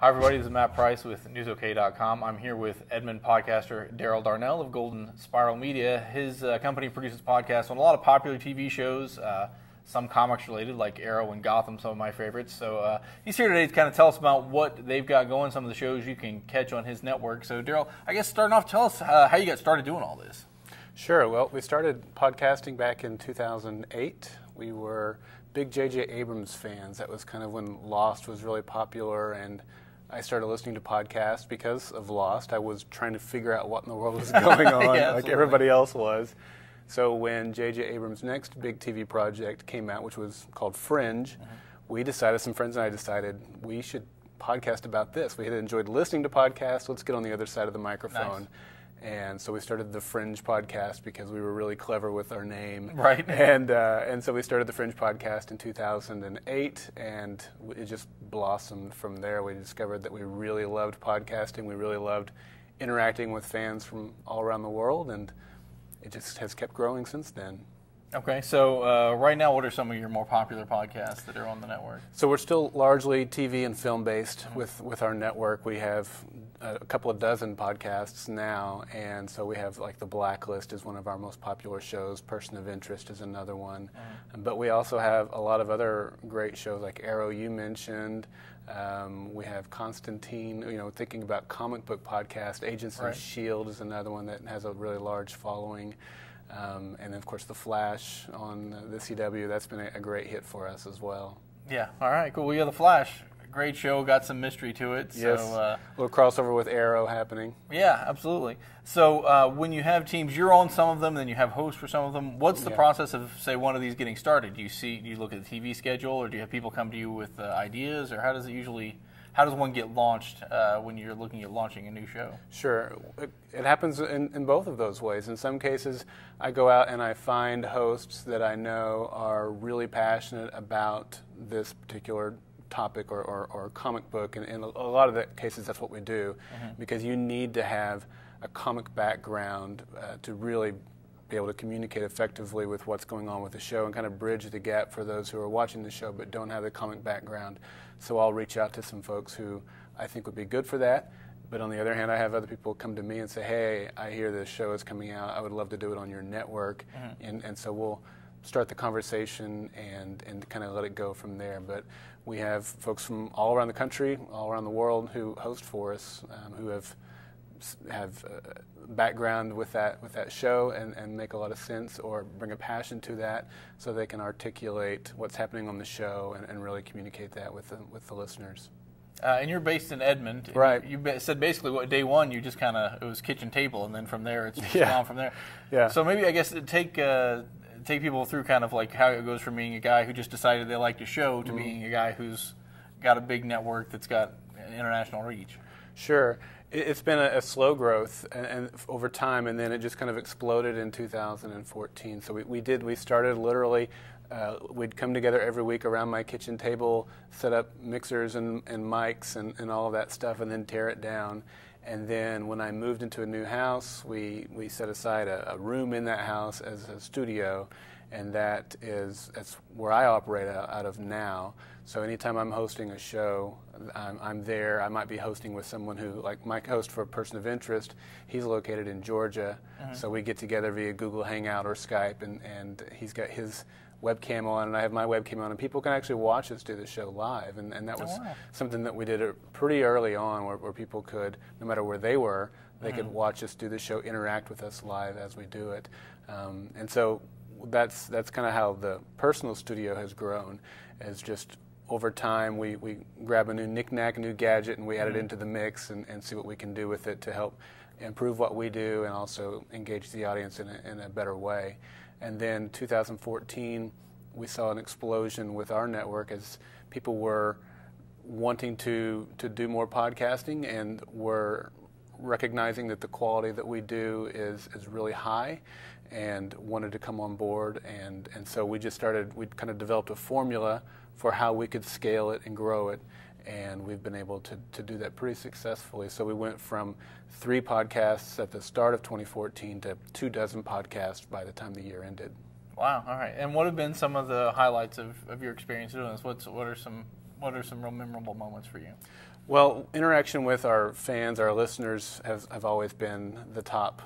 Hi, everybody. This is Matt Price with NewsOK.com. I'm here with Edmond podcaster Darrell Darnell of Golden Spiral Media. His company produces podcasts on a lot of popular TV shows, some comics related like Arrow and Gotham, some of my favorites. So he's here today to kind of tell us about what they've got going, some of the shows you can catch on his network. So Darrell, I guess starting off, tell us how you got started doing all this. Sure. Well, we started podcasting back in 2008. We were big J.J. Abrams fans. That was kind of when Lost was really popular, and I started listening to podcasts because of Lost. I was trying to figure out what in the world was going on, yeah, like everybody else was. So when J.J. Abrams' next big TV project came out, which was called Fringe, we decided, some friends and I decided, we should podcast about this. We had enjoyed listening to podcasts. Let's get on the other side of the microphone. Nice. And so we started the Fringe podcast because we were really clever with our name. Right. And so we started the Fringe podcast in 2008, and it just blossomed from there. We discovered that we really loved podcasting. We really loved interacting with fans from all around the world, and it just has kept growing since then. Okay, so right now, what are some of your more popular podcasts that are on the network? So we're still largely TV and film-based with our network. We have a couple of dozen podcasts now, and so we have, like, The Blacklist is one of our most popular shows. Person of Interest is another one. But we also have a lot of other great shows like Arrow you mentioned. We have Constantine, thinking about comic book podcast. Agents of S.H.I.E.L.D. is another one that has a really large following. And then, of course, The Flash on the CW, that's been a great hit for us as well. Yeah, all right, cool. Well, yeah, The Flash, great show, got some mystery to it. Yes, so, a little crossover with Arrow happening. Yeah, absolutely. So when you have teams, you're on some of them, then you have hosts for some of them. What's the process of, say, one of these getting started? Do you look at the TV schedule, or do you have people come to you with ideas, or how does one get launched when you're looking at launching a new show? Sure. It happens in both of those ways. In some cases, I go out and I find hosts that I know are really passionate about this particular topic or comic book, and in a lot of the cases that's what we do, because you need to have a comic background to really be able to communicate effectively with what's going on with the show and kind of bridge the gap for those who are watching the show but don't have the comic background. So I'll reach out to some folks who I think would be good for that. But on the other hand, I have other people come to me and say, hey, I hear this show is coming out. I would love to do it on your network. And so we'll start the conversation and kind of let it go from there. But we have folks from all around the country, all around the world who host for us, who have background with that show and make a lot of sense or bring a passion to that, so they can articulate what's happening on the show and really communicate that with the listeners. And you're based in Edmond. Right. You said basically what day one you just kind of, it was kitchen table, and then from there it's just gone from there. Yeah. So maybe I guess take people through kind of like how it goes from being a guy who just decided they liked a show to being a guy who's got a big network that's got international reach. Sure. It's been a slow growth and over time, and then it just kind of exploded in 2014. So we started literally, we'd come together every week around my kitchen table, set up mixers and mics and all of that stuff, and then tear it down. And then when I moved into a new house, we set aside a room in that house as a studio, and that's where I operate out of now. So anytime I'm hosting a show, I'm there. I might be hosting with someone who, like my host for Person of Interest, he's located in Georgia. So we get together via Google Hangout or Skype, and he's got his webcam on, and I have my webcam on, and people can actually watch us do the show live. And that was something that we did pretty early on, where people could, no matter where they were, they could watch us do the show, interact with us live as we do it. And so that's kind of how the personal studio has grown, is just over time we grab a new knick-knack, a new gadget, and we add it into the mix and see what we can do with it to help improve what we do and also engage the audience in a better way. And then 2014, we saw an explosion with our network as people were wanting to do more podcasting and were recognizing that the quality that we do is really high and wanted to come on board. And so we kind of developed a formula for how we could scale it and grow it. And we've been able to do that pretty successfully. So we went from 3 podcasts at the start of 2014 to 24 podcasts by the time the year ended. Wow, all right. And what have been some of the highlights of your experience doing this? What are some real memorable moments for you? Well, interaction with our fans, our listeners, have always been the top.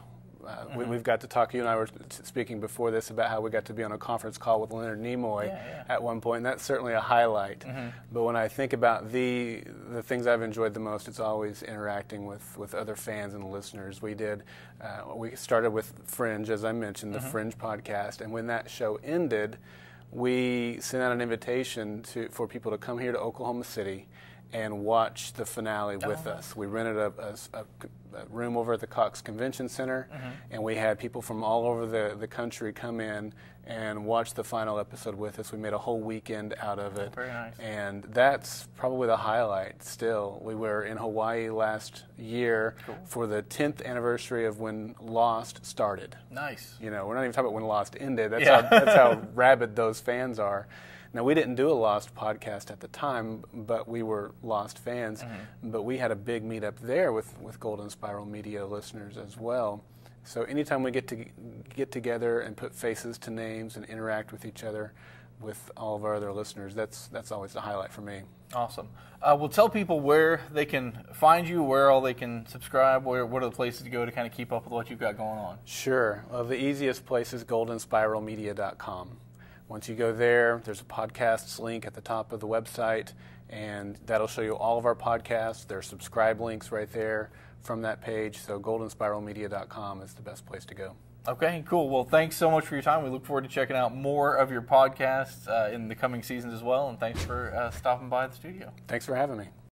We've got to talk. You and I were speaking before this about how we got to be on a conference call with Leonard Nimoy at one point, and that's certainly a highlight. But when I think about the things I've enjoyed the most, it's always interacting with other fans and listeners. We started with Fringe, as I mentioned, the Fringe podcast, and when that show ended, we sent out an invitation for people to come here to Oklahoma City and watch the finale with us. We rented a room over at the Cox Convention Center, and we had people from all over the country come in and watch the final episode with us. We made a whole weekend out of it. Very nice. And that's probably the highlight still. We were in Hawaii last year for the 10th anniversary of when Lost started. Nice. You know, we're not even talking about when Lost ended. That's how rabid those fans are. Now, we didn't do a Lost podcast at the time, but we were Lost fans. But we had a big meetup there with Golden Spiral Media listeners as well. So anytime we get together and put faces to names and interact with each other, with all of our other listeners, that's always the highlight for me. Awesome. Well, tell people where they can find you, where all they can subscribe, what are the places to go to kind of keep up with what you've got going on? Sure. Well, the easiest place is goldenspiralmedia.com. Once you go there, there's a podcasts link at the top of the website, and that'll show you all of our podcasts. There are subscribe links right there from that page, so goldenspiralmedia.com is the best place to go. Okay, cool. Well, thanks so much for your time. We look forward to checking out more of your podcasts in the coming seasons as well, and thanks for stopping by the studio. Thanks for having me.